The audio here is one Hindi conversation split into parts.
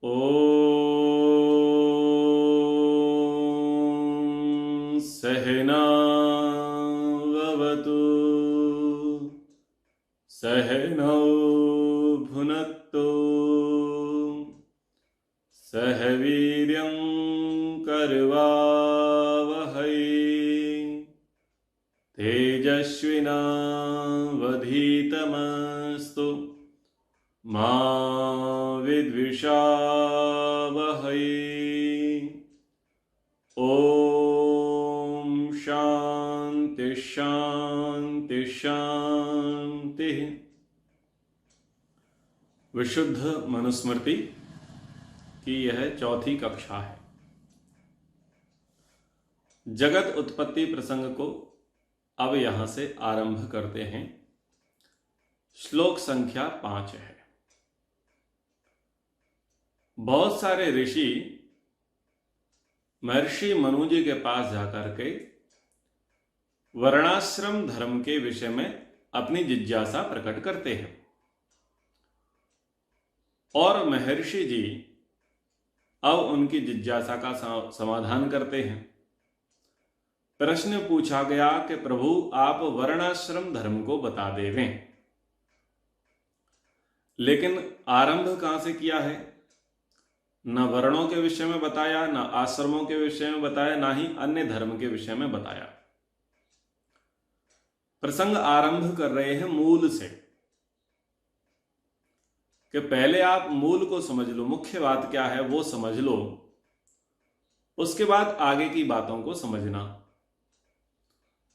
ॐ सहना भवतु सहनौ भुनक्तु सह वीर्यं करवावहै तेजस्विनावधीतमस्तु मा विद्विषावहै। ॐ शांति शांति शांति। विशुद्ध मनुस्मृति की यह चौथी कक्षा है। जगत उत्पत्ति प्रसंग को अब यहां से आरंभ करते हैं। श्लोक संख्या 5 है। बहुत सारे ऋषि महर्षि मनु जी के पास जाकर के वर्णाश्रम धर्म के विषय में अपनी जिज्ञासा प्रकट करते हैं और महर्षि जी अब उनकी जिज्ञासा का समाधान करते हैं। प्रश्न पूछा गया कि प्रभु आप वर्णाश्रम धर्म को बता देवें, लेकिन आरंभ कहां से किया है? न वर्णों के विषय में बताया, न आश्रमों के विषय में बताया, ना ही अन्य धर्म के विषय में बताया। प्रसंग आरंभ कर रहे हैं मूल से कि पहले आप मूल को समझ लो, मुख्य बात क्या है वो समझ लो, उसके बाद आगे की बातों को समझना।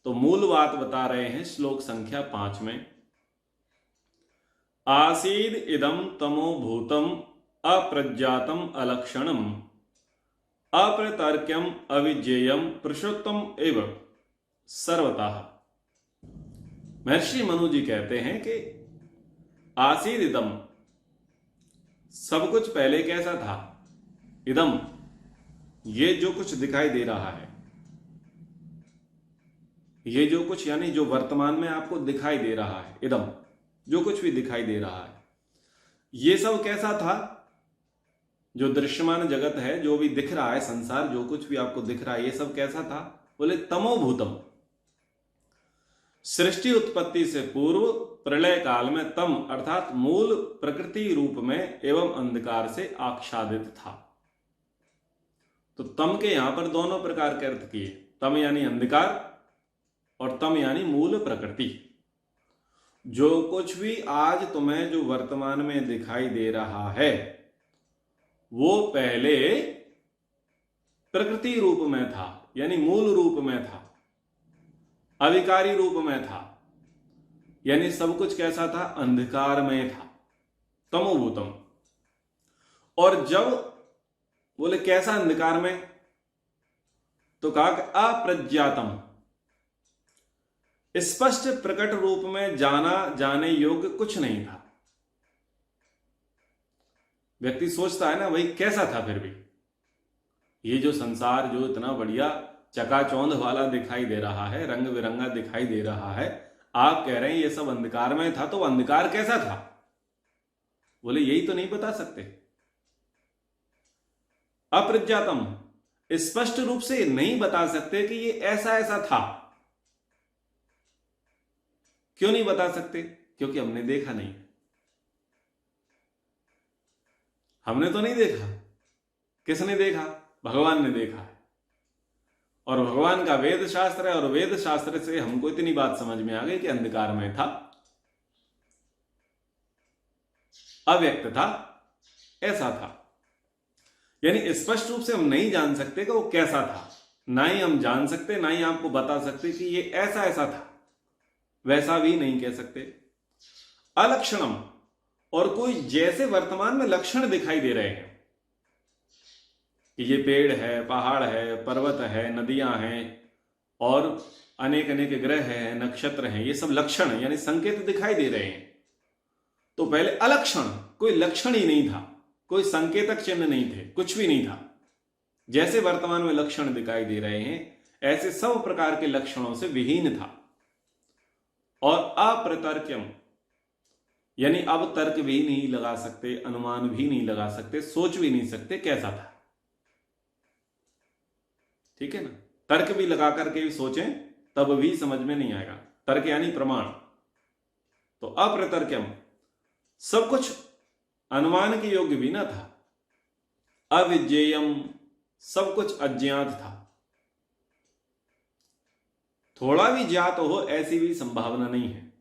तो मूल बात बता रहे हैं श्लोक संख्या 5 में। आसीद इदम तमो भूतम अप्रज्ञातम अलक्षणम अप्रतर्क्यम अविज्ञेयम पुरुषोत्तम एव सर्वतः। महर्षि मनु जी कहते हैं कि आसीद इदम, सब कुछ पहले कैसा था? इदम, ये जो कुछ दिखाई दे रहा है, ये जो कुछ यानी जो वर्तमान में आपको दिखाई दे रहा है, इदम जो कुछ भी दिखाई दे रहा है, ये सब कैसा था? जो दृश्यमान जगत है, जो भी दिख रहा है, संसार जो कुछ भी आपको दिख रहा है, ये सब कैसा था? बोले तमोभूतम। सृष्टि उत्पत्ति से पूर्व प्रलय काल में तम अर्थात मूल प्रकृति रूप में एवं अंधकार से आच्छादित था। तो तम के यहां पर दोनों प्रकार के अर्थ किए, तम यानी अंधकार और तम यानी मूल प्रकृति। जो कुछ भी आज तुम्हें जो वर्तमान में दिखाई दे रहा है वो पहले प्रकृति रूप में था, यानी मूल रूप में था, अविकारी रूप में था, यानी सब कुछ कैसा था? अंधकार में था, तमोभूतम। और जब बोले कैसा अंधकार में, तो कहा कि अप्रज्ञातम, स्पष्ट प्रकट रूप में जाना जाने योग्य कुछ नहीं था। व्यक्ति सोचता है ना, भाई कैसा था फिर भी ये जो संसार जो इतना बढ़िया चकाचौंध वाला दिखाई दे रहा है, रंग बिरंगा दिखाई दे रहा है, आप कह रहे हैं ये सब अंधकार में था, तो अंधकार कैसा था? बोले यही तो नहीं बता सकते। अप्रज्ञातम, स्पष्ट रूप से नहीं बता सकते कि ये ऐसा ऐसा था। क्यों नहीं बता सकते? क्योंकि हमने देखा नहीं। हमने तो नहीं देखा, किसने देखा? भगवान ने देखा है। और भगवान का वेद शास्त्र है, और वेद शास्त्र से हमको इतनी बात समझ में आ गई कि अंधकार में था, अव्यक्त था, ऐसा था। यानी स्पष्ट रूप से हम नहीं जान सकते कि वो कैसा था, ना ही हम जान सकते, ना ही आपको बता सकते कि ये ऐसा ऐसा था, वैसा भी नहीं कह सकते। अलक्षणम, और कोई जैसे वर्तमान में लक्षण दिखाई दे रहे हैं कि ये पेड़ है, पहाड़ है, पर्वत है, नदियां हैं और अनेक अनेक ग्रह हैं, नक्षत्र हैं, ये सब लक्षण यानी संकेत दिखाई दे रहे हैं। तो पहले अलक्षण, कोई लक्षण ही नहीं था, कोई संकेतक चिन्ह नहीं थे, कुछ भी नहीं था। जैसे वर्तमान में लक्षण दिखाई दे रहे हैं ऐसे सब प्रकार के लक्षणों से विहीन था। और अप्रतर्क्यम, यानी अब तर्क भी नहीं लगा सकते, अनुमान भी नहीं लगा सकते, सोच भी नहीं सकते कैसा था। ठीक है ना, तर्क भी लगा करके भी सोचें तब भी समझ में नहीं आएगा। तर्क यानी प्रमाण। तो अप्रतर्क्यम, सब कुछ अनुमान के योग्य भी ना था। अविज्ञेयम, सब कुछ अज्ञात था। थोड़ा भी ज्ञात हो ऐसी भी संभावना नहीं है।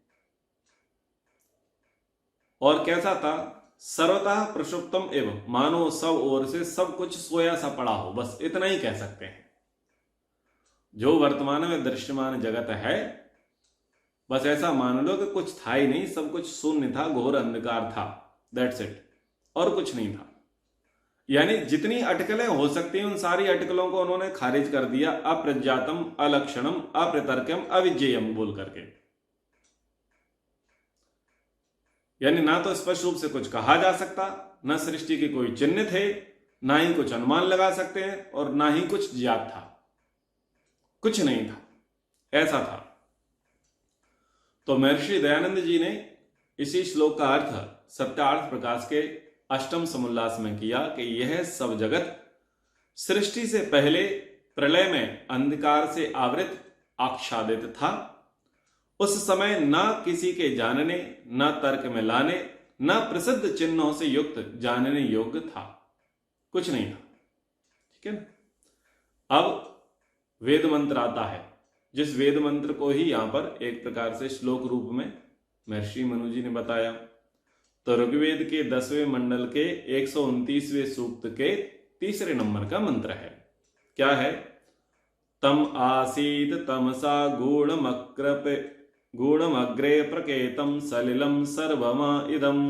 और कैसा था? सर्वतः प्रसुप्तम एवं, मानो सब ओर से सब कुछ सोया सा पड़ा हो, बस इतना ही कह सकते हैं। जो वर्तमान में दृश्यमान जगत है, बस ऐसा मान लो कि कुछ था ही नहीं, सब कुछ शून्य था, घोर अंधकार था, दैट्स इट, और कुछ नहीं था। यानी जितनी अटकलें हो सकती हैं उन सारी अटकलों को उन्होंने खारिज कर दिया, अप्रज्ञातम, अलक्षणम, अप्रतर्कम, अविज्ञेयम बोल करके। यानी ना तो स्पष्ट रूप से कुछ कहा जा सकता, न सृष्टि के कोई चिन्ह थे, ना ही कुछ अनुमान लगा सकते हैं, और ना ही कुछ ज्ञात था, कुछ नहीं था, ऐसा था। तो महर्षि दयानंद जी ने इसी श्लोक का अर्थ सत्यार्थ प्रकाश के अष्टम समुल्लास में किया कि यह सब जगत सृष्टि से पहले प्रलय में अंधकार से आवृत आच्छादित था। उस समय न किसी के जानने, न तर्क में लाने, न प्रसिद्ध चिन्हों से युक्त जानने योग्य था, कुछ नहीं था। ठीक है ना। अब वेद मंत्र आता है, जिस वेद मंत्र को ही यहां पर एक प्रकार से श्लोक रूप में महर्षि मनु जी ने बताया। तो ऋग्वेद के 10वें मंडल के 129वें सूक्त के 3 नंबर का मंत्र है। क्या है? तम आसीत तमसा गूढ़मग्रे प्रकेतम सलिलम सर्वमा इदम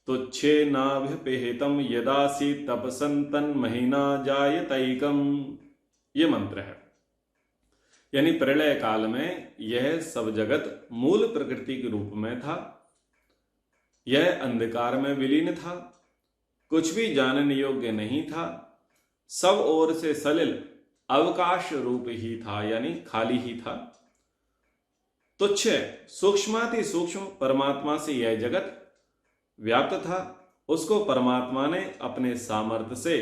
तुच्छे नाभिपिहितम यदासी तपसंतन महीना जायतैकम। ये मंत्र है। यानी प्रलय काल में यह सब जगत मूल प्रकृति के रूप में था, यह अंधकार में विलीन था, कुछ भी जानने योग्य नहीं था, सब ओर से सलिल अवकाश रूप ही था, यानी खाली ही था। तुच्छ सूक्ष्माति सूक्ष्म परमात्मा से यह जगत व्याप्त था, उसको परमात्मा ने अपने सामर्थ्य से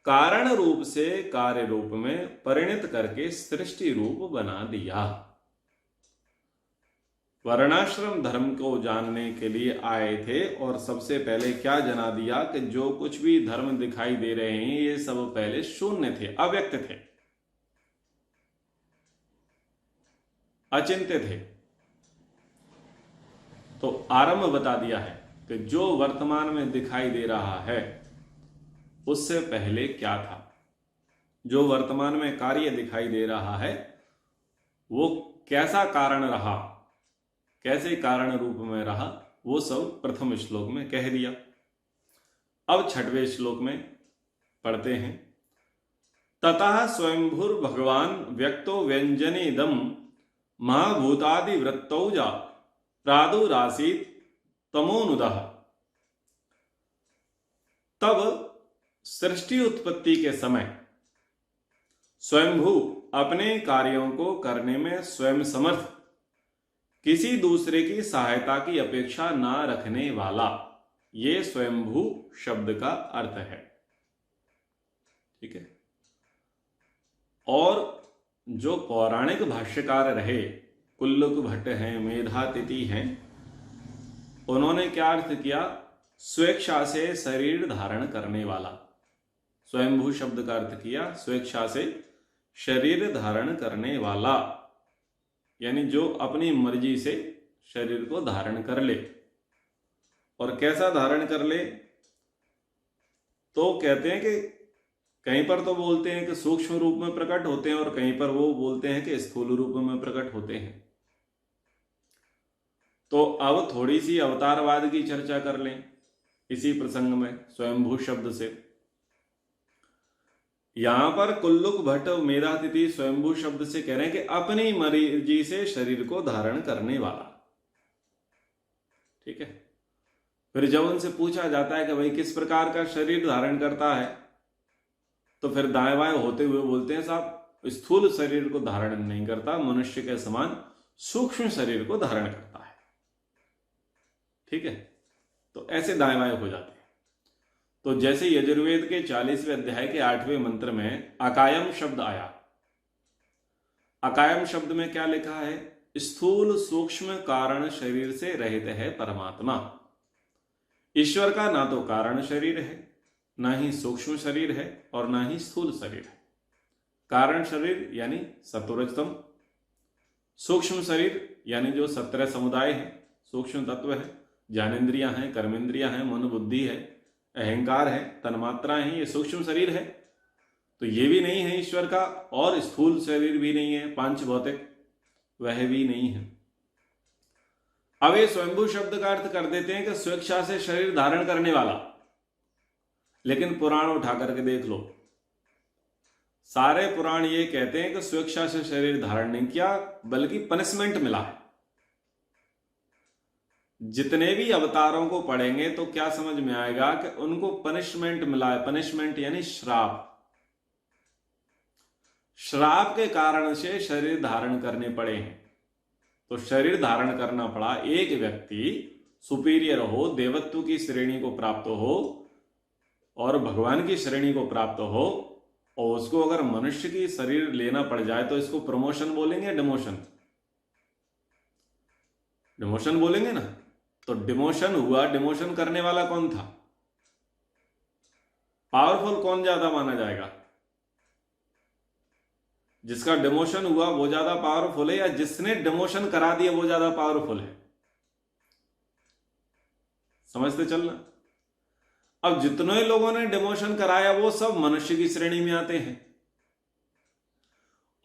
कारण रूप से कार्य रूप में परिणत करके सृष्टि रूप बना दिया। वर्णाश्रम धर्म को जानने के लिए आए थे और सबसे पहले क्या जना दिया कि जो कुछ भी धर्म दिखाई दे रहे हैं ये सब पहले शून्य थे, अव्यक्त थे, अचिंत्य थे। तो आरंभ बता दिया है कि जो वर्तमान में दिखाई दे रहा है उससे पहले क्या था। जो वर्तमान में कार्य दिखाई दे रहा है वो कैसा कारण रहा, कैसे कारण रूप में रहा, वो सब प्रथम श्लोक में कह दिया। अब 6वें श्लोक में पढ़ते हैं। ततः स्वयंभूर भगवान व्यक्तो व्यंजनेदम महाभूतादि वृत्तौजा प्रादुरासीत तमोनुदः। तब सृष्टि उत्पत्ति के समय स्वयंभू अपने कार्यों को करने में स्वयं समर्थ, किसी दूसरे की सहायता की अपेक्षा ना रखने वाला, ये स्वयंभू शब्द का अर्थ है। ठीक है। और जो पौराणिक भाष्यकार रहे, कुल्लुक भट्ट हैं, मेधातिथि हैं, उन्होंने क्या अर्थ किया? स्वेच्छा से शरीर धारण करने वाला। स्वयंभू शब्द का अर्थ किया स्वेच्छा से शरीर धारण करने वाला, यानी जो अपनी मर्जी से शरीर को धारण कर ले। और कैसा धारण कर ले? तो कहते हैं कि कहीं पर तो बोलते हैं कि सूक्ष्म रूप में प्रकट होते हैं और कहीं पर वो बोलते हैं कि स्थूल रूप में प्रकट होते हैं। तो अब थोड़ी सी अवतारवाद की चर्चा कर लें इसी प्रसंग में स्वयंभू शब्द से। यहां पर कुल्लुक भट्ट मेधातिथि स्वयंभू शब्द से कह रहे हैं कि अपनी मर्जी से शरीर को धारण करने वाला। ठीक है। फिर जब उनसे पूछा जाता है कि भाई किस प्रकार का शरीर धारण करता है, तो फिर दाएं बाएं होते हुए बोलते हैं साहब स्थूल शरीर को धारण नहीं करता, मनुष्य के समान सूक्ष्म शरीर को धारण करता है। ठीक है, तो ऐसे दाएं बाएं हो जाते हैं। तो जैसे यजुर्वेद के 40वें अध्याय के 8वें मंत्र में अकायम शब्द आया, अकायम शब्द में क्या लिखा है? स्थूल सूक्ष्म कारण शरीर से रहित है परमात्मा। ईश्वर का ना तो कारण शरीर है, ना ही सूक्ष्म शरीर है, और ना ही स्थूल शरीर है। कारण शरीर यानी सत्वरजतम, सूक्ष्म शरीर यानी जो 17 समुदाय है, सूक्ष्म तत्व है, ज्ञानेन्द्रियां हैं, कर्मेंद्रियां हैं, मन बुद्धि है, अहंकार है, तन्मात्राएं हैं, ये सूक्ष्म शरीर है। तो ये भी नहीं है ईश्वर का, और स्थूल शरीर भी नहीं है, पांच भौतिक, वह भी नहीं है। अब ये स्वयंभू शब्द का अर्थ कर देते हैं कि स्वेच्छा से शरीर धारण करने वाला। लेकिन पुराण उठा करके देख लो, सारे पुराण ये कहते हैं कि स्वेच्छा से शरीर धारण नहीं किया, बल्कि पनिशमेंट मिला है। जितने भी अवतारों को पढ़ेंगे तो क्या समझ में आएगा कि उनको पनिशमेंट मिला है। पनिशमेंट यानी श्राप, श्राप के कारण से शरीर धारण करने पड़े हैं। तो शरीर धारण करना पड़ा, एक व्यक्ति सुपीरियर हो, देवत्व की श्रेणी को प्राप्त हो और भगवान की श्रेणी को प्राप्त हो, और उसको अगर मनुष्य की शरीर लेना पड़ जाए तो इसको प्रमोशन बोलेंगे, डिमोशन? डिमोशन बोलेंगे ना। तो डिमोशन हुआ, डिमोशन करने वाला कौन था? पावरफुल कौन ज्यादा माना जाएगा? जिसका डिमोशन हुआ वो ज्यादा पावरफुल है, या जिसने डिमोशन करा दिया वो ज्यादा पावरफुल है? समझते चलना। अब जितने लोगों ने डिमोशन कराया वो सब मनुष्य की श्रेणी में आते हैं,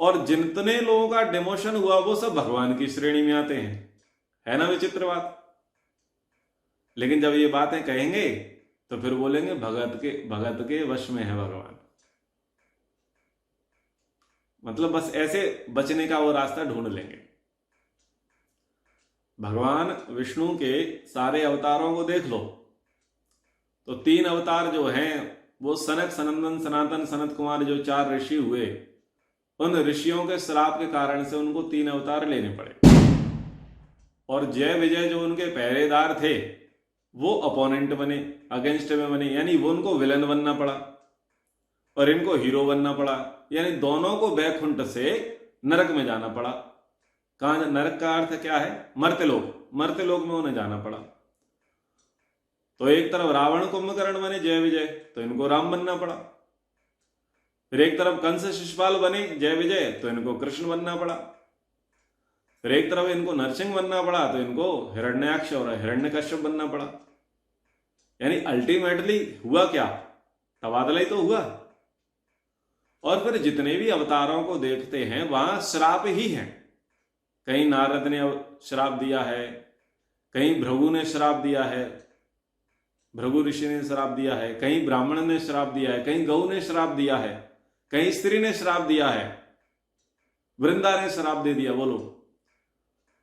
और जितने लोगों का डिमोशन हुआ वो सब भगवान की श्रेणी में आते हैं। है ना विचित्र बात? लेकिन जब ये बातें कहेंगे तो फिर बोलेंगे भगत के वश में है भगवान। मतलब बस ऐसे बचने का वो रास्ता ढूंढ लेंगे। भगवान विष्णु के सारे अवतारों को देख लो, तो 3 अवतार जो हैं वो सनक, सनंदन, सनातन, सनत कुमार जो 4 ऋषि हुए, उन ऋषियों के श्राप के कारण से उनको 3 अवतार लेने पड़े। और जय विजय जो उनके पहरेदार थे वो अपोनेंट बने, अगेंस्ट में बने, यानी वो उनको विलन बनना पड़ा और इनको हीरो बनना पड़ा। यानी दोनों को बैकुंठ से नरक में जाना पड़ा। कहां? नरक का अर्थ क्या है? मर्त्यलोक। मर्त्यलोक में उन्हें जाना पड़ा। तो एक तरफ रावण कुंभकर्ण बने जय विजय, तो इनको राम बनना पड़ा। फिर एक तरफ कंस शिशुपाल बने जय विजय, तो इनको कृष्ण बनना पड़ा। फिर एक तरफ इनको नरसिंह बनना पड़ा, तो इनको हिरण्याक्ष और हिरण्यकश्यप बनना पड़ा। यानी अल्टीमेटली हुआ क्या? तबादला ही तो हुआ। और फिर जितने भी अवतारों को देखते हैं वहां श्राप ही है। कहीं नारद ने श्राप दिया है, कहीं भृगु ने श्राप दिया है, भृगु ऋषि ने श्राप दिया है, कहीं ब्राह्मण ने श्राप दिया है, कहीं गौ ने श्राप दिया है, कहीं स्त्री ने श्राप दिया है, वृंदा ने श्राप दे दिया। बोलो,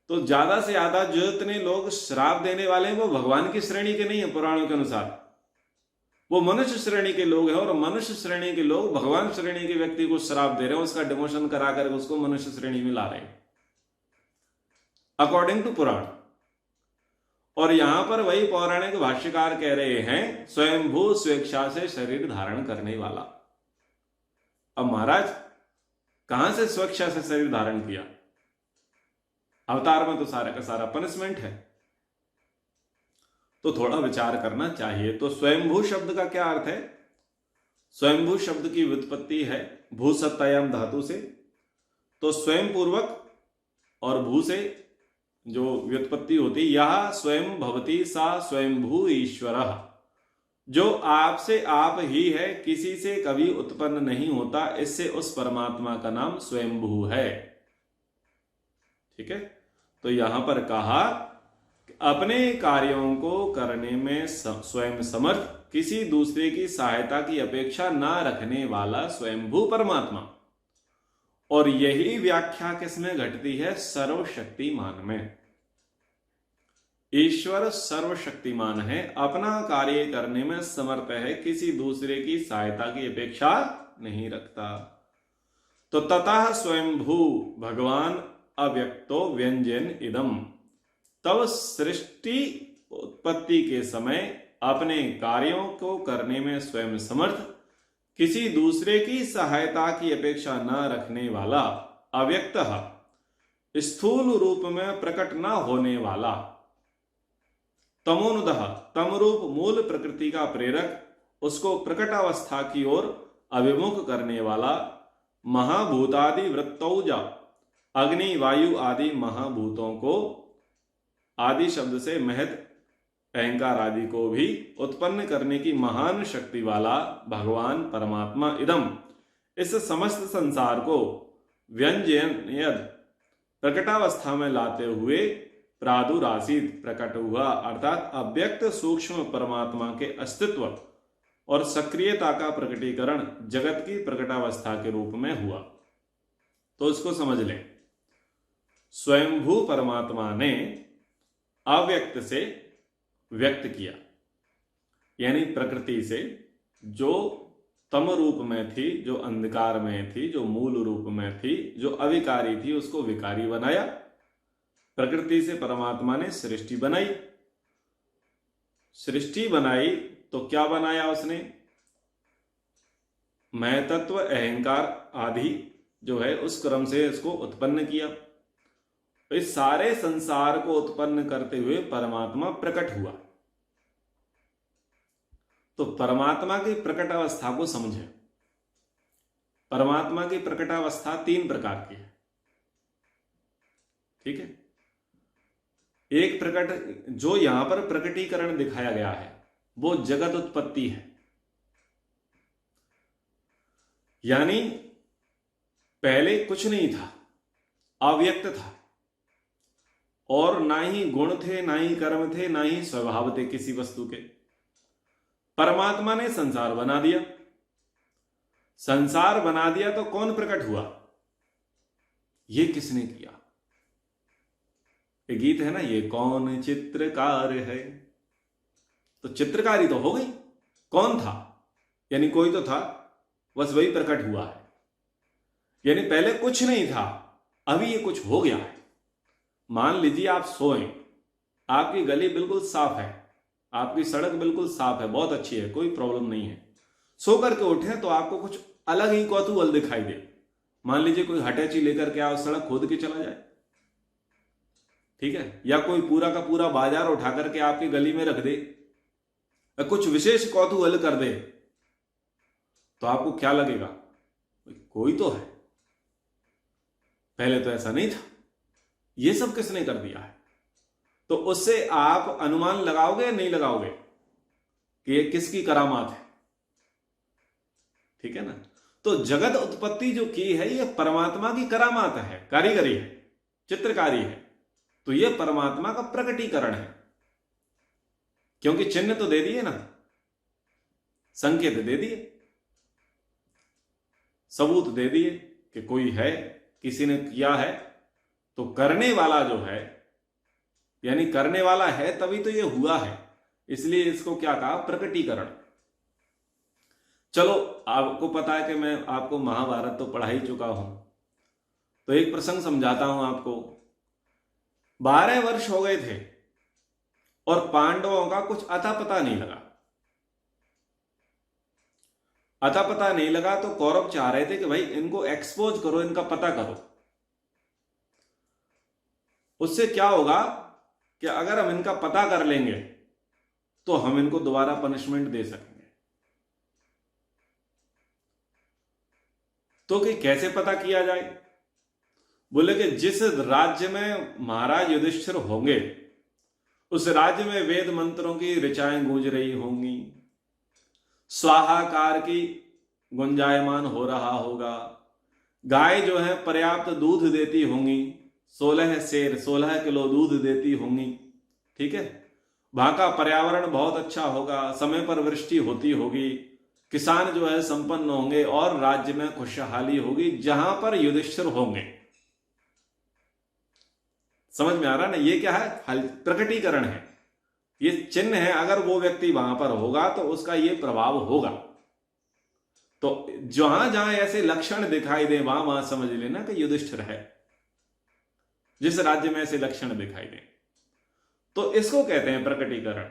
तो ज्यादा से ज्यादा जितने लोग श्राप देने वाले हैं वो भगवान की श्रेणी के नहीं है। पुराणों के अनुसार वो मनुष्य श्रेणी के लोग हैं, और मनुष्य श्रेणी के लोग भगवान श्रेणी के व्यक्ति को श्राप दे रहे हैं, उसका डिमोशन करा कर उसको मनुष्य श्रेणी में ला रहे हैं अकॉर्डिंग टू पुराण। और यहां पर वही पौराणिक भाष्यकार कह रहे हैं स्वयंभू स्वेच्छा से शरीर धारण करने वाला। अब महाराज कहां से स्वेच्छा से शरीर धारण किया? अवतार में तो सारा का सारा पनिशमेंट है। तो थोड़ा विचार करना चाहिए। तो स्वयंभू शब्द का क्या अर्थ है? स्वयंभू शब्द की व्युत्पत्ति है भूसत्तायाम धातु से। तो स्वयं पूर्वक और भू से जो व्युत्पत्ति होती, यह स्वयं भवती सा स्वयंभू ईश्वरः, जो आपसे आप ही है, किसी से कभी उत्पन्न नहीं होता, इससे उस परमात्मा का नाम स्वयंभू है। ठीक है। तो यहां पर कहा अपने कार्यों को करने में स्वयं समर्थ, किसी दूसरे की सहायता की अपेक्षा ना रखने वाला स्वयंभू परमात्मा। और यही व्याख्या किसमें घटती है? सर्वशक्तिमान में। ईश्वर सर्वशक्तिमान है, अपना कार्य करने में समर्थ है, किसी दूसरे की सहायता की अपेक्षा नहीं रखता। तो ततः स्वयंभू भगवान अव्यक्तो व्यंजन इदम, तब सृष्टि उत्पत्ति के समय अपने कार्यों को करने में स्वयं समर्थ, किसी दूसरे की सहायता की अपेक्षा न रखने वाला, अव्यक्तः स्थूल रूप में प्रकट न होने वाला, तमोनुदः तम रूप मूल प्रकृति का प्रेरक, उसको प्रकटावस्था की ओर अभिमुख करने वाला, महाभूतादि वृत्तौजा अग्नि वायु आदि महाभूतों को, आदि शब्द से महत अहंकार आदि को भी उत्पन्न करने की महान शक्ति वाला भगवान परमात्मा इदम, इस समस्त संसार को व्यंजयन प्रकटावस्था में लाते हुए प्रादुरासीत प्रकट हुआ, अर्थात अव्यक्त सूक्ष्म परमात्मा के अस्तित्व और सक्रियता का प्रकटीकरण जगत की प्रकटावस्था के रूप में हुआ। तो इसको समझ लें, स्वयंभू परमात्मा ने अव्यक्त से व्यक्त किया, यानी प्रकृति से जो तम रूप में थी, जो अंधकार में थी, जो मूल रूप में थी, जो अविकारी थी, उसको विकारी बनाया। प्रकृति से परमात्मा ने सृष्टि बनाई। सृष्टि बनाई तो क्या बनाया उसने? मैं तत्व अहंकार आदि जो है उस क्रम से इसको उत्पन्न किया। तो इस सारे संसार को उत्पन्न करते हुए परमात्मा प्रकट हुआ। तो परमात्मा की प्रकटावस्था को समझें। परमात्मा की प्रकटावस्था 3 प्रकार की है, ठीक है। एक प्रकट जो यहां पर प्रकटीकरण दिखाया गया है वो जगत उत्पत्ति है, यानी पहले कुछ नहीं था, अव्यक्त था, और ना ही गुण थे, ना ही कर्म थे, ना ही स्वभाव थे किसी वस्तु के। परमात्मा ने संसार बना दिया। संसार बना दिया तो कौन प्रकट हुआ? ये किसने किया? ये गीत है ना, ये कौन चित्रकार है, तो चित्रकारी तो हो गई। कौन था? यानी कोई तो था, बस वही प्रकट हुआ है। यानी पहले कुछ नहीं था, अभी ये कुछ हो गया है। मान लीजिए आप सोएं, आपकी गली बिल्कुल साफ है, आपकी सड़क बिल्कुल साफ है, बहुत अच्छी है, कोई प्रॉब्लम नहीं है। सो करके उठे तो आपको कुछ अलग ही कौतूहल दिखाई दे। मान लीजिए कोई हटेची लेकर के आओ, सड़क खोद के चला जाए, ठीक है, या कोई पूरा का पूरा बाजार उठा करके आपकी गली में रख दे, कुछ विशेष कौतूहल कर दे, तो आपको क्या लगेगा? कोई तो है, पहले तो ऐसा नहीं था, ये सब किसने कर दिया है? तो उससे आप अनुमान लगाओगे या नहीं लगाओगे कि ये किसकी करामात है? ठीक है ना। तो जगत उत्पत्ति जो की है ये परमात्मा की करामात है, कारीगरी है, चित्रकारी है। तो ये परमात्मा का प्रकटीकरण है, क्योंकि चिन्ह तो दे दिए ना, संकेत दे दिए, सबूत दे दिए कि कोई है, किसी ने किया है। तो करने वाला जो है, यानी करने वाला है तभी तो ये हुआ है, इसलिए इसको क्या कहा? प्रकटीकरण। चलो, आपको पता है कि मैं आपको महाभारत तो पढ़ा ही चुका हूं, तो एक प्रसंग समझाता हूं आपको। 12 वर्ष हो गए थे और पांडवों का कुछ अता पता नहीं लगा। अता पता नहीं लगा तो कौरव चाह रहे थे कि भाई इनको एक्सपोज करो, इनका पता करो। उससे क्या होगा कि अगर हम इनका पता कर लेंगे तो हम इनको दोबारा पनिशमेंट दे सकेंगे। तो कि कैसे पता किया जाए? बोले कि जिस राज्य में महाराज युधिष्ठिर होंगे उस राज्य में वेद मंत्रों की ऋचाएं गूंज रही होंगी, स्वाहाकार की गुंजायमान हो रहा होगा, गाय जो है पर्याप्त दूध देती होंगी, 16 शेर 16 किलो दूध देती होंगी, ठीक है। वहां का पर्यावरण बहुत अच्छा होगा, समय पर वृष्टि होती होगी, किसान जो है संपन्न होंगे और राज्य में खुशहाली होगी जहां पर युधिष्ठिर होंगे। समझ में आ रहा ना? ये क्या है? प्रकटीकरण है, ये चिन्ह है। अगर वो व्यक्ति वहां पर होगा तो उसका ये प्रभाव होगा। तो जहां जहां ऐसे लक्षण दिखाई दे वहां वहां समझ लेना कि युधिष्ठिर है, जिस राज्य में ऐसे लक्षण दिखाई दे। तो इसको कहते हैं प्रकटीकरण।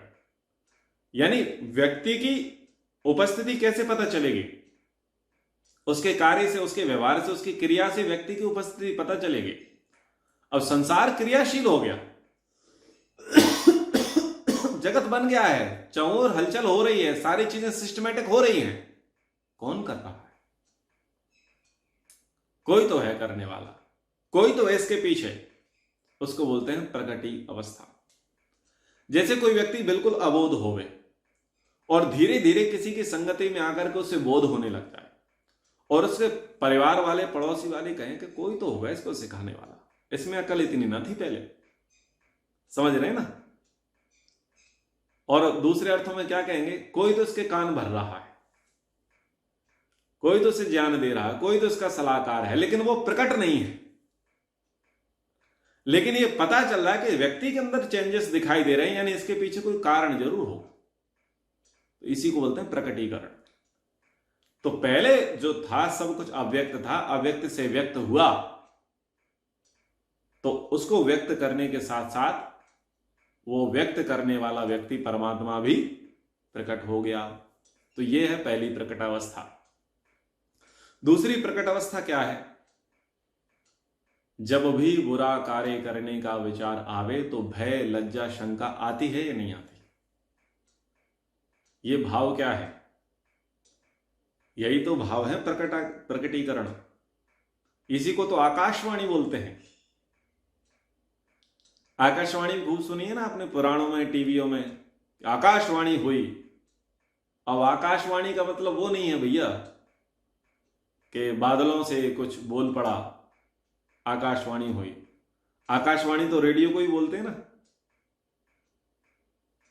यानी व्यक्ति की उपस्थिति कैसे पता चलेगी? उसके कार्य से, उसके व्यवहार से, उसकी क्रिया से व्यक्ति की उपस्थिति पता चलेगी। अब संसार क्रियाशील हो गया, जगत बन गया है, चौर हलचल हो रही है, सारी चीजें सिस्टमेटिक हो रही हैं। कौन कर रहा है? कोई तो है करने वाला, कोई तो है इसके पीछे। उसको बोलते हैं प्रकटी अवस्था। जैसे कोई व्यक्ति बिल्कुल अबोध होवे और धीरे धीरे किसी की संगति में आकर के उसे बोध होने लगता है, और उसके परिवार वाले, पड़ोसी वाले कहें कि कोई तो होगा इसको सिखाने वाला, इसमें अकल इतनी ना थी पहले। समझ रहे हैं ना? और दूसरे अर्थों में क्या कहेंगे? कोई तो इसके कान भर रहा है, कोई तो इसे ज्ञान दे रहा है, कोई तो इसका सलाहकार है, लेकिन वो प्रकट नहीं है। लेकिन ये पता चल रहा है कि व्यक्ति के अंदर चेंजेस दिखाई दे रहे हैं, यानी इसके पीछे कोई कारण जरूर हो। तो इसी को बोलते हैं प्रकटीकरण। तो पहले जो था सब कुछ अव्यक्त था, अव्यक्त से व्यक्त हुआ, तो उसको व्यक्त करने के साथ साथ वो व्यक्त करने वाला व्यक्ति परमात्मा भी प्रकट हो गया। तो ये है पहली प्रकट अवस्था। दूसरी प्रकट अवस्था क्या है? जब भी बुरा कार्य करने का विचार आवे तो भय, लज्जा, शंका आती है या नहीं आती? ये भाव क्या है? यही तो भाव है प्रकटीकरण। इसी को तो आकाशवाणी बोलते हैं। आकाशवाणी खूब सुनी है ना आपने, पुराणों में, टीवियों में, आकाशवाणी हुई। अब आकाशवाणी का मतलब वो नहीं है भैया कि बादलों से कुछ बोल पड़ा, आकाशवाणी हुई। आकाशवाणी तो रेडियो को ही बोलते हैं ना।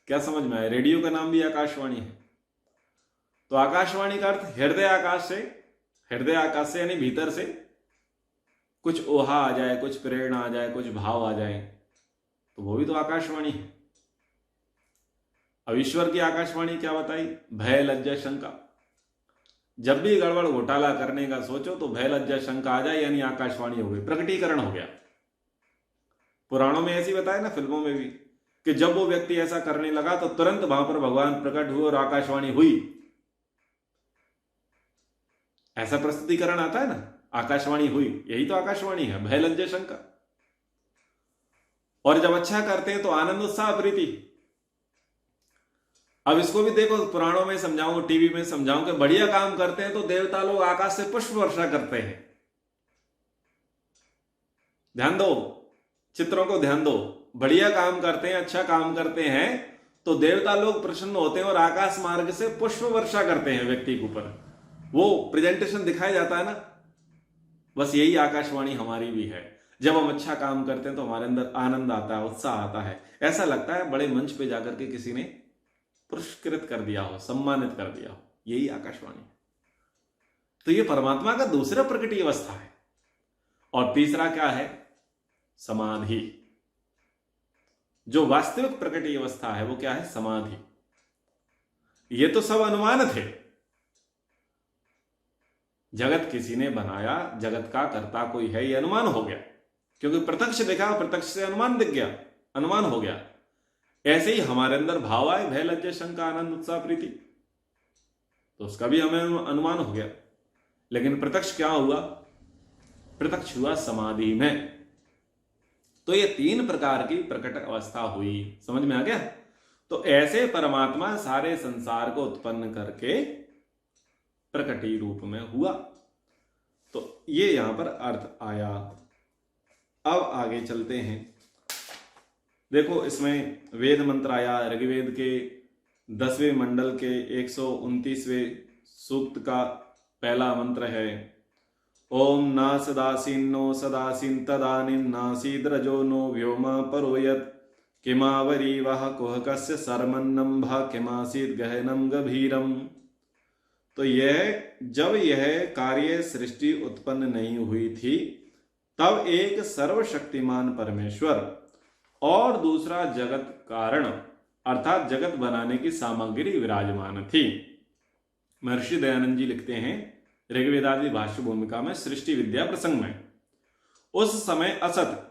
क्या समझ में आया? रेडियो का नाम भी आकाशवाणी है। तो आकाशवाणी का अर्थ हृदय आकाश से, हृदय आकाश से यानी भीतर से कुछ ओहा आ जाए, कुछ प्रेरणा आ जाए, कुछ भाव आ जाए, तो वो भी तो आकाशवाणी है। अब ईश्वर की आकाशवाणी क्या बताई? भय, लज्जा, शंका। जब भी गड़बड़ घोटाला करने का सोचो तो भय, लज्जा, शंका आ जाए, यानी आकाशवाणी हो गई, प्रकटीकरण हो गया। पुराणों में ऐसी बताया ना, फिल्मों में भी, कि जब वो व्यक्ति ऐसा करने लगा तो तुरंत वहां पर भगवान प्रकट हुए और आकाशवाणी हुई। ऐसा प्रस्तुतिकरण आता है ना, आकाशवाणी हुई, यही तो आकाशवाणी है, भय, लज्जा, शंका। और जब अच्छा करते हैं तो आनंद, उत्साह, प्रीति। अब इसको भी देखो, पुराणों में समझाऊं, टीवी में समझाऊं कि बढ़िया काम करते हैं तो देवता लोग आकाश से पुष्प वर्षा करते हैं। ध्यान दो, चित्रों को ध्यान दो। बढ़िया काम करते हैं, अच्छा काम करते हैं तो देवता लोग प्रसन्न होते हैं और आकाश मार्ग से पुष्प वर्षा करते हैं व्यक्ति के ऊपर। वो प्रेजेंटेशन दिखाया जाता है ना। बस यही आकाशवाणी हमारी भी है। जब हम अच्छा काम करते हैं तो हमारे अंदर आनंद आता है, उत्साह आता है, ऐसा लगता है बड़े मंच पे जाकर के किसी ने पुरस्कृत कर दिया हो, सम्मानित कर दिया हो। यही आकाशवाणी। तो ये परमात्मा का दूसरा प्रकटी अवस्था है। और तीसरा क्या है? समाधि। जो वास्तविक प्रकटी अवस्था है वो क्या है? समाधि। ये तो सब अनुमान थे। जगत किसी ने बनाया, जगत का कर्ता कोई है, ये अनुमान हो गया, क्योंकि प्रत्यक्ष देखा, प्रत्यक्ष से अनुमान दिख गया, अनुमान हो गया। ऐसे ही हमारे अंदर भाव आए, भय, लज्जा, शंका, आनंद, उत्साह, प्रीति, तो उसका भी हमें अनुमान हो गया। लेकिन प्रत्यक्ष क्या हुआ? प्रत्यक्ष हुआ समाधि में। तो ये तीन प्रकार की प्रकट अवस्था हुई। समझ में आ गया? तो ऐसे परमात्मा सारे संसार को उत्पन्न करके प्रकटी रूप में हुआ। तो ये यहां पर अर्थ आया। अब आगे चलते हैं। देखो, इसमें वेद मंत्र आया। ऋग्वेद के 10वें मंडल के 129वें सूक्त का पहला मंत्र है, ओम ना सदासीनो सदासीन तदानीम नासीद्रजो नो व्योम परोयत किमावरी वह कुहकस्य सर्मन्नम भा किमासीद गहनम गभीरम। तो जब यह कार्य सृष्टि उत्पन्न नहीं हुई थी तब एक सर्वशक्तिमान परमेश्वर और दूसरा जगत कारण अर्थात जगत बनाने की सामग्री विराजमान थी। महर्षि दयानंद जी लिखते हैं ऋग्वेदादि भाष्य भूमिका में सृष्टि विद्या प्रसंग में, उस समय असत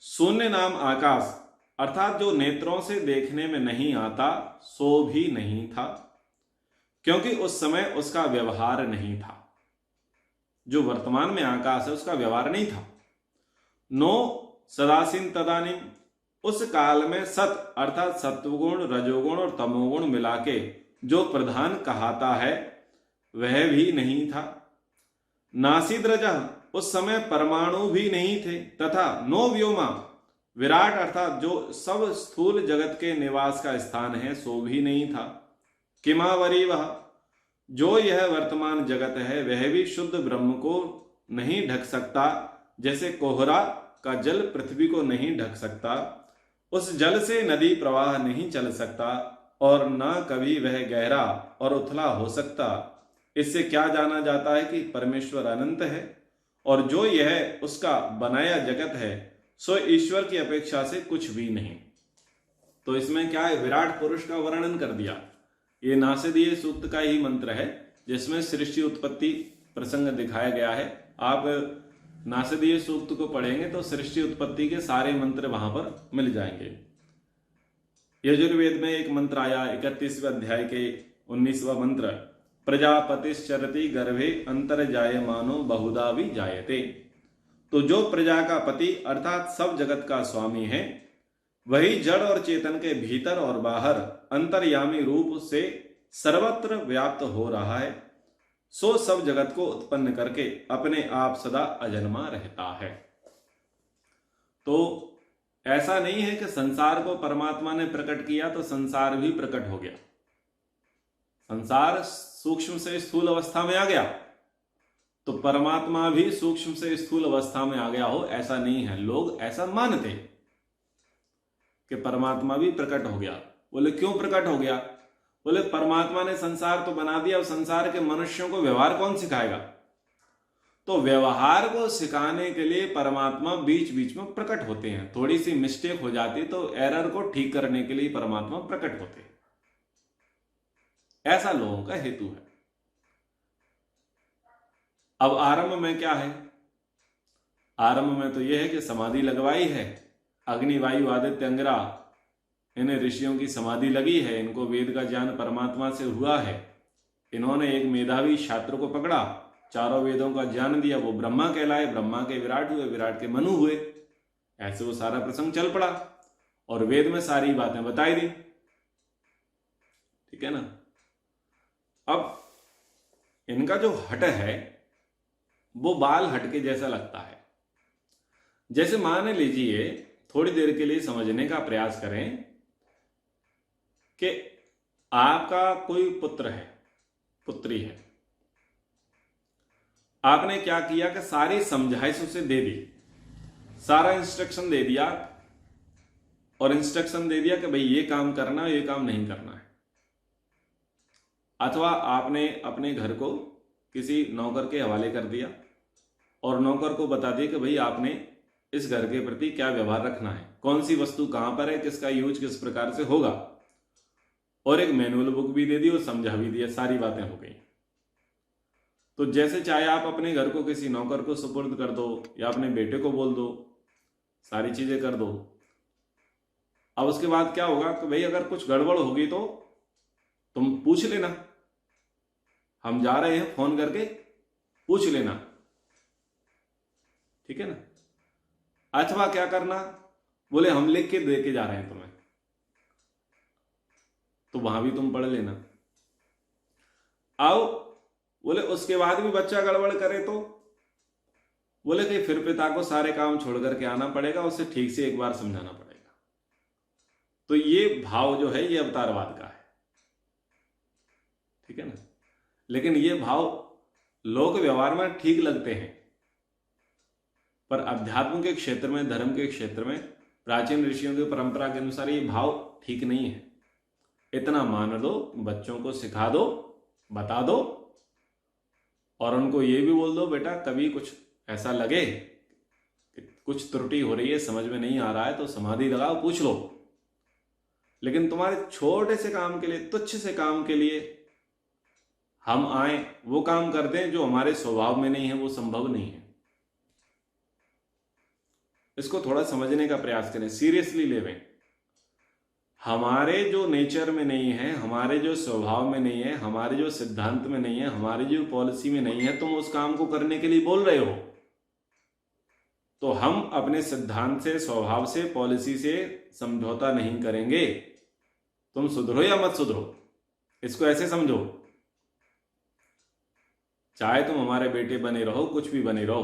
शून्य नाम आकाश अर्थात जो नेत्रों से देखने में नहीं आता सो भी नहीं था, क्योंकि उस समय उसका व्यवहार नहीं था। जो वर्तमान में आकाश है उसका व्यवहार नहीं था। नो सदासीन तदानीम, उस काल में सत अर्थात सत्वगुण, रजोगुण और तमोगुण मिला के जो प्रधान कहाता है वह भी नहीं था। नासिद रजः, उस समय परमाणु भी नहीं थे। तथा नो व्योमा, विराट अर्थात जो सब स्थूल जगत के निवास का स्थान है सो भी नहीं था। किमावरी, वह जो यह वर्तमान जगत है वह भी शुद्ध ब्रह्म को नहीं ढक सकता, जैसे कोहरा का जल पृथ्वी को नहीं ढक सकता। उस जल से नदी प्रवाह नहीं चल सकता और न कभी वह गहरा और उथला हो सकता। इससे क्या जाना जाता है कि परमेश्वर अनंत है और जो यह उसका बनाया जगत है सो ईश्वर की अपेक्षा से कुछ भी नहीं। तो इसमें क्या है, विराट पुरुष का वर्णन कर दिया। ये नासदीय सूक्त का ही मंत्र है जिसमें सृष्टि उत्पत्ति प्रसंग दिखाया गया है। आप नासदीय सूक्त को पढ़ेंगे तो सृष्टि उत्पत्ति के सारे मंत्र वहां पर मिल जाएंगे। यजुर्वेद में एक मंत्र आया 31वें अध्याय के 19वां मंत्र, प्रजापतिश्चरति गर्भे अंतर जायमानो बहुधा भी जायते। तो जो प्रजा का पति अर्थात सब जगत का स्वामी है वही जड़ और चेतन के भीतर और बाहर अंतर्यामी रूप से सर्वत्र व्याप्त हो रहा है, सो सब जगत को उत्पन्न करके अपने आप सदा अजन्मा रहता है। तो ऐसा नहीं है कि संसार को परमात्मा ने प्रकट किया तो संसार भी प्रकट हो गया। संसार सूक्ष्म से स्थूल अवस्था में आ गया तो परमात्मा भी सूक्ष्म से स्थूल अवस्था में आ गया हो, ऐसा नहीं है। लोग ऐसा मानते कि परमात्मा भी प्रकट हो गया। बोले क्यों प्रकट हो गया? बोले परमात्मा ने संसार तो बना दिया, अब संसार के मनुष्यों को व्यवहार कौन सिखाएगा? तो व्यवहार को सिखाने के लिए परमात्मा बीच बीच में प्रकट होते हैं। थोड़ी सी मिस्टेक हो जाती तो एरर को ठीक करने के लिए परमात्मा प्रकट होते हैं। ऐसा लोगों का हेतु है। अब आरंभ में क्या है? आरंभ में तो यह है कि समाधि लगवाई है, अग्नि वायु आदित्य अंगिरा इन्हें ऋषियों की समाधि लगी है, इनको वेद का ज्ञान परमात्मा से हुआ है। इन्होंने एक मेधावी छात्र को पकड़ा, चारों वेदों का ज्ञान दिया, वो ब्रह्मा कहलाए, ब्रह्मा के विराट हुए, विराट के मनु हुए। ऐसे वो सारा प्रसंग चल पड़ा और वेद में सारी बातें बताई दी। ठीक है ना? अब इनका जो हट है वो बाल हट के जैसा लगता है। जैसे मान लीजिए, थोड़ी देर के लिए समझने का प्रयास करें कि आपका कोई पुत्र है, पुत्री है, आपने क्या किया कि सारी समझाइश उसे दे दी, सारा इंस्ट्रक्शन दे दिया और इंस्ट्रक्शन दे दिया कि भाई ये काम करना है, ये काम नहीं करना है। अथवा आपने अपने घर को किसी नौकर के हवाले कर दिया और नौकर को बता दिया कि भाई आपने इस घर के प्रति क्या व्यवहार रखना है, कौन सी वस्तु कहां पर है, किसका यूज किस प्रकार से होगा, और एक मैनुअल बुक भी दे दी और समझा भी दिया, सारी बातें हो गई। तो जैसे चाहे आप अपने घर को किसी नौकर को सुपुर्द कर दो या अपने बेटे को बोल दो, सारी चीजें कर दो। अब उसके बाद क्या होगा कि भाई अगर कुछ गड़बड़ होगी तो तुम पूछ लेना, हम जा रहे हैं, फोन करके पूछ लेना। ठीक है ना? अथवा क्या करना, बोले हम लिख के दे के जा रहे हैं तुम्हें, तो वहां भी तुम पढ़ लेना। आओ, बोले उसके बाद भी बच्चा गड़बड़ करे तो बोले कि फिर पिता को सारे काम छोड़ करके आना पड़ेगा, उसे ठीक से एक बार समझाना पड़ेगा। तो ये भाव जो है ये अवतारवाद का है। ठीक है ना? लेकिन ये भाव लोक व्यवहार में ठीक लगते हैं, पर अध्यात्म के क्षेत्र में, धर्म के क्षेत्र में, प्राचीन ऋषियों की परंपरा के अनुसार ये भाव ठीक नहीं है। इतना मान दो, बच्चों को सिखा दो, बता दो और उनको ये भी बोल दो बेटा कभी कुछ ऐसा लगे कि कुछ त्रुटि हो रही है, समझ में नहीं आ रहा है, तो समाधि लगाओ, पूछ लो। लेकिन तुम्हारे छोटे से काम के लिए, तुच्छ से काम के लिए हम आए, वो काम कर दें जो हमारे स्वभाव में नहीं है, वो संभव नहीं है। इसको थोड़ा समझने का प्रयास करें, सीरियसली लेवें। हमारे जो नेचर में नहीं है, हमारे जो स्वभाव में नहीं है, हमारे जो सिद्धांत में नहीं है, हमारी जो पॉलिसी में नहीं है, तुम उस काम को करने के लिए बोल रहे हो, तो हम अपने सिद्धांत से, स्वभाव से, पॉलिसी से समझौता नहीं करेंगे। तुम सुधरो या मत सुधरो, इसको ऐसे समझो, चाहे तुम हमारे बेटे बने रहो, कुछ भी बने रहो,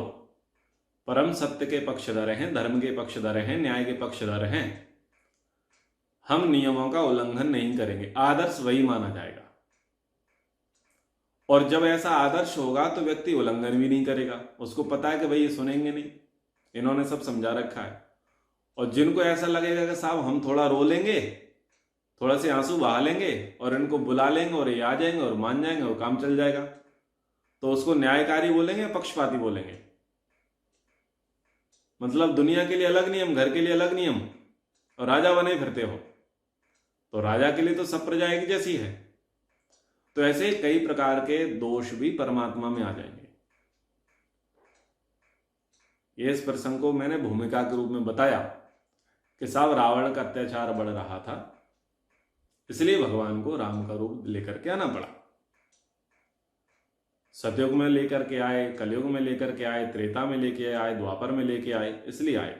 परम सत्य के पक्षधर हैं, धर्म के पक्षधर हैं, न्याय के पक्षधर हैं, हम नियमों का उल्लंघन नहीं करेंगे। आदर्श वही माना जाएगा, और जब ऐसा आदर्श होगा तो व्यक्ति उल्लंघन भी नहीं करेगा। उसको पता है कि भाई ये सुनेंगे नहीं, इन्होंने सब समझा रखा है। और जिनको ऐसा लगेगा कि साहब हम थोड़ा रो लेंगे, थोड़ा से आंसू बहा लेंगे और इनको बुला लेंगे और ये आ जाएंगे और मान जाएंगे और काम चल जाएगा, तो उसको न्यायकारी बोलेंगे या पक्षपाती बोलेंगे? मतलब दुनिया के लिए अलग नियम, घर के लिए अलग नियम, और राजा बने फिरते हो, तो राजा के लिए तो सब प्रजा एक जैसी है। तो ऐसे कई प्रकार के दोष भी परमात्मा में आ जाएंगे। ये इस प्रसंग को मैंने भूमिका के रूप में बताया कि साहब रावण का अत्याचार बढ़ रहा था, इसलिए भगवान को राम का रूप लेकर के आना पड़ा। सतयुग में लेकर के आए, कलयुग में लेकर के आए, त्रेता में लेके आए, द्वापर में लेके आए, इसलिए आए।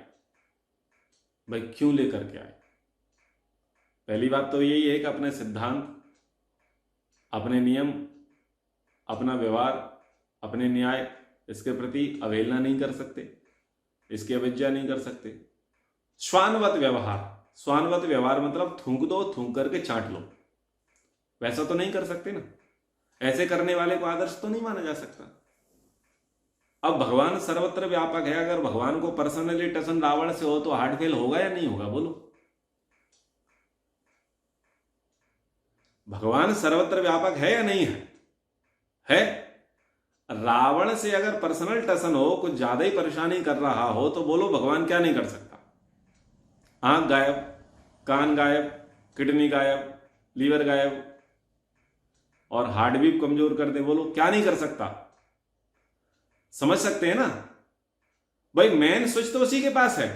भाई क्यों लेकर के आए? पहली बात तो यही है कि अपने सिद्धांत, अपने नियम, अपना व्यवहार, अपने न्याय, इसके प्रति अवहेलना नहीं कर सकते, इसकी अवज्ञा नहीं कर सकते। श्वानवत व्यवहार, श्वानवत व्यवहार मतलब थूक दो, थूक करके चाट लो, वैसा तो नहीं कर सकते ना। ऐसे करने वाले को आदर्श तो नहीं माना जा सकता। अब भगवान सर्वत्र व्यापक है, अगर भगवान को पर्सनली टसन रावण से हो तो हार्ट फेल होगा या नहीं होगा? बोलो। भगवान सर्वत्र व्यापक है या नहीं है? है। रावण से अगर पर्सनल टसन हो, कुछ ज्यादा ही परेशानी कर रहा हो, तो बोलो भगवान क्या नहीं कर सकता? आंख गायब, कान गायब, किडनी गायब, लीवर गायब और हार्ट भी कमजोर कर दे, बोलो क्या नहीं कर सकता? समझ सकते हैं ना भाई? मेन स्विच तो उसी के पास है।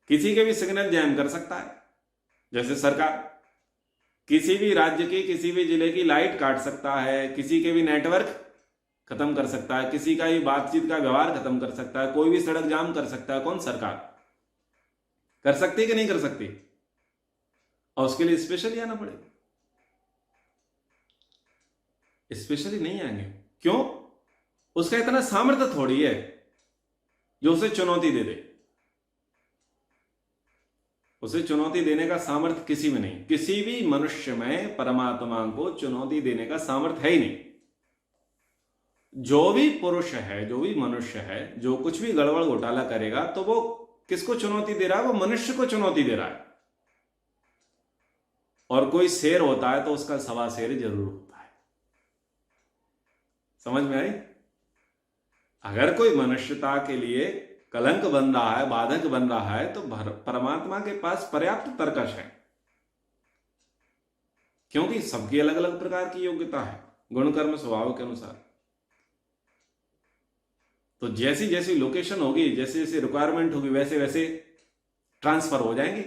किसी के भी सिग्नल जैम कर सकता है, जैसे सरकार किसी भी राज्य की, किसी भी जिले की लाइट काट सकता है, किसी के भी नेटवर्क खत्म कर सकता है, किसी का भी बातचीत का व्यवहार खत्म कर सकता है, कोई भी सड़क जाम कर सकता है। कौन? सरकार। कर सकती है कि नहीं कर सकती? और उसके लिए स्पेशली आना पड़ेगा। स्पेशली नहीं आएंगे, क्यों? उसका इतना सामर्थ्य थोड़ी है जो उसे चुनौती दे दे। उसे चुनौती देने का सामर्थ्य किसी में नहीं, किसी भी मनुष्य में परमात्मा को चुनौती देने का सामर्थ्य है ही नहीं। जो भी पुरुष है, जो भी मनुष्य है, जो कुछ भी गड़बड़ घोटाला करेगा, तो वो किसको चुनौती दे रहा है? वो मनुष्य को चुनौती दे रहा है। और कोई शेर होता है तो उसका सवा शेर जरूर होता है। समझ में आई? अगर कोई मनुष्यता के लिए कलंक बन रहा है, बाधक बन रहा है, तो परमात्मा के पास पर्याप्त तर्कश है, क्योंकि सबकी अलग अलग प्रकार की योग्यता है, गुण कर्म स्वभाव के अनुसार। तो जैसी जैसी लोकेशन होगी, जैसे जैसे रिक्वायरमेंट होगी, वैसे वैसे ट्रांसफर हो जाएंगे,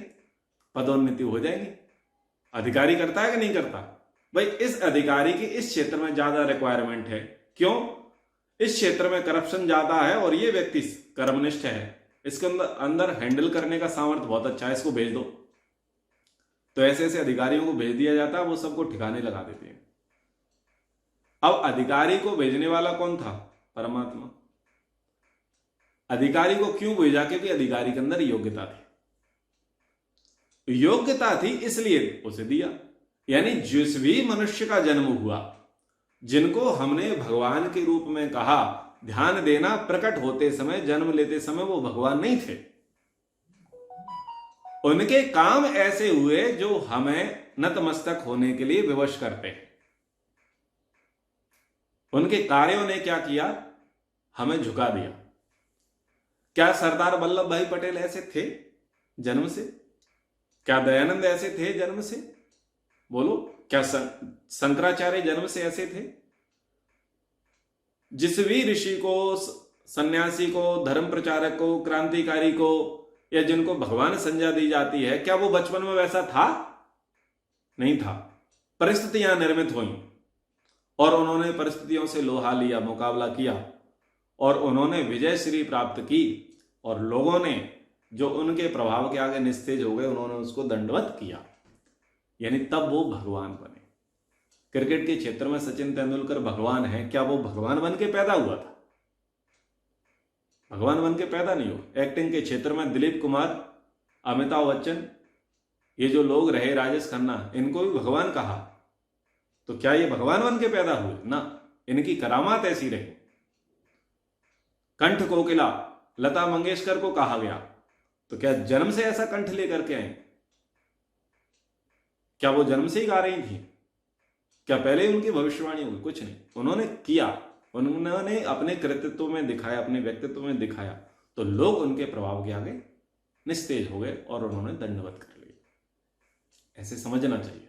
पदोन्नति हो जाएगी। अधिकारी करता है कि नहीं करता? भाई इस अधिकारी की इस क्षेत्र में ज्यादा रिक्वायरमेंट है, क्यों? इस क्षेत्र में करप्शन ज्यादा है और ये व्यक्ति कर्मनिष्ठ है, इसके अंदर हैंडल करने का सामर्थ्य बहुत अच्छा है, इसको भेज दो। तो ऐसे ऐसे अधिकारियों को भेज दिया जाता है, वो सबको ठिकाने लगा देते हैं। अब अधिकारी को भेजने वाला कौन था? परमात्मा। अधिकारी को क्यों भेजा? क्योंकि अधिकारी के अंदर योग्यता थी। योग्यता थी इसलिए उसे दिया। यानी जिस भी मनुष्य का जन्म हुआ, जिनको हमने भगवान के रूप में कहा, ध्यान देना, प्रकट होते समय, जन्म लेते समय वो भगवान नहीं थे। उनके काम ऐसे हुए जो हमें नतमस्तक होने के लिए विवश करते हैं। उनके कार्यों ने क्या किया? हमें झुका दिया। क्या सरदार वल्लभ भाई पटेल ऐसे थे जन्म से? क्या दयानंद ऐसे थे जन्म से? बोलो। क्या शंकराचार्य जन्म से ऐसे थे? जिस भी ऋषि को, सन्यासी को, धर्म प्रचारक को, क्रांतिकारी को या जिनको भगवान संज्ञा दी जाती है, क्या वो बचपन में वैसा था? नहीं था। परिस्थितियां निर्मित हुई और उन्होंने परिस्थितियों से लोहा लिया, मुकाबला किया और उन्होंने विजय श्री प्राप्त की और लोगों ने जो उनके प्रभाव के आगे निस्तेज हो गए, उन्होंने उसको दंडवत किया, यानी तब वो भगवान बने। क्रिकेट के क्षेत्र में सचिन तेंदुलकर भगवान है, क्या वो भगवान बन के पैदा हुआ था? भगवान बन के पैदा नहीं हुआ। एक्टिंग के क्षेत्र में दिलीप कुमार, अमिताभ बच्चन, ये जो लोग रहे, राजेश खन्ना, इनको भी भगवान कहा, तो क्या ये भगवान बन के पैदा हुए? ना, इनकी करामात ऐसी रही। कंठ कोकिला लता मंगेशकर को कहा गया, तो क्या जन्म से ऐसा कंठ लेकर के आए? क्या वो जन्म से ही गा रही थी? क्या पहले ही उनकी भविष्यवाणी हुई? कुछ नहीं, उन्होंने किया, उन्होंने अपने कृतित्व में दिखाया, अपने व्यक्तित्व में दिखाया, तो लोग उनके प्रभाव के आगे निस्तेज हो गए और उन्होंने दंडवत कर लिया। ऐसे समझना चाहिए।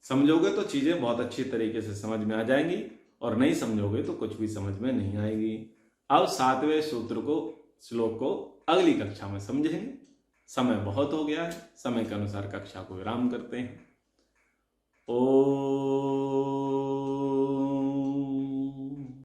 समझोगे तो चीजें बहुत अच्छी तरीके से समझ में आ जाएंगी और नहीं समझोगे तो कुछ भी समझ में नहीं आएगी। अब 7वें सूत्र को, श्लोक को अगली कक्षा में समझेंगे। समय बहुत हो गया है, समय के अनुसार कक्षा को विराम करते हैं। ओ